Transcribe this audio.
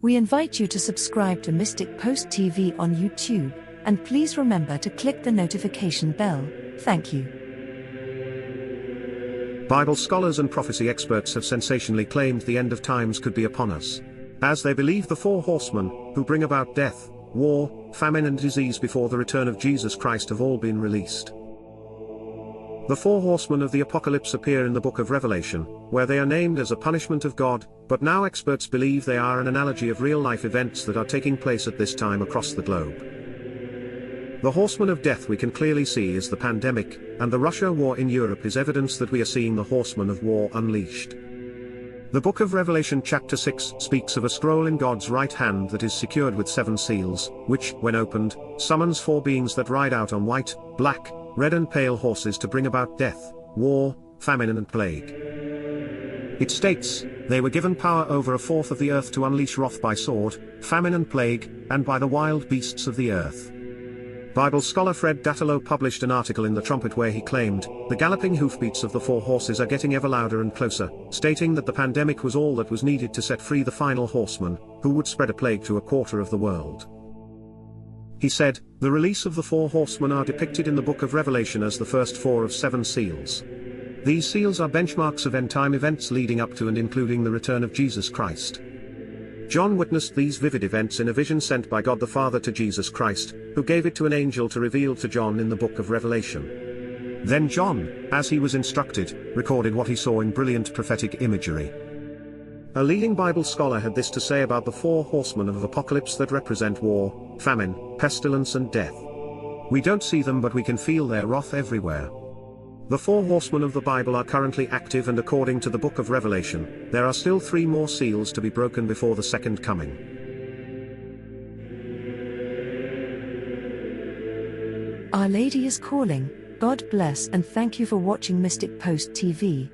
We invite you to subscribe to Mystic Post TV on YouTube, and please remember to click the notification bell. Thank you. Bible scholars and prophecy experts have sensationally claimed the end of times could be upon us, as they believe the four horsemen, who bring about death, war, famine and disease before the return of Jesus Christ, have all been released. The four horsemen of the apocalypse appear in the book of Revelation, where they are named as a punishment of God, but now experts believe they are an analogy of real-life events that are taking place at this time across the globe. The horseman of death we can clearly see is the pandemic, and the Russia war in Europe is evidence that we are seeing the horseman of war unleashed. The book of Revelation chapter 6 speaks of a scroll in God's right hand that is secured with 7 seals, which, when opened, summons 4 beings that ride out on white, black, red and pale horses to bring about death, war, famine and plague. It states, they were given power over a fourth of the earth to unleash wrath by sword, famine and plague, and by the wild beasts of the earth. Bible scholar Fred Dattelow published an article in The Trumpet where he claimed, the galloping hoofbeats of the 4 horses are getting ever louder and closer, stating that the pandemic was all that was needed to set free the final horseman, who would spread a plague to a quarter of the world. He said, the release of the 4 horsemen are depicted in the book of Revelation as the first 4 of 7 seals. These seals are benchmarks of end-time events leading up to and including the return of Jesus Christ. John witnessed these vivid events in a vision sent by God the Father to Jesus Christ, who gave it to an angel to reveal to John in the book of Revelation. Then John, as he was instructed, recorded what he saw in brilliant prophetic imagery. A leading Bible scholar had this to say about the 4 horsemen of apocalypse that represent war, famine, pestilence and death. We don't see them, but we can feel their wrath everywhere. The 4 horsemen of the Bible are currently active, and according to the book of Revelation, there are still 3 more seals to be broken before the second coming. Our Lady is calling. God bless and thank you for watching Mystic Post TV.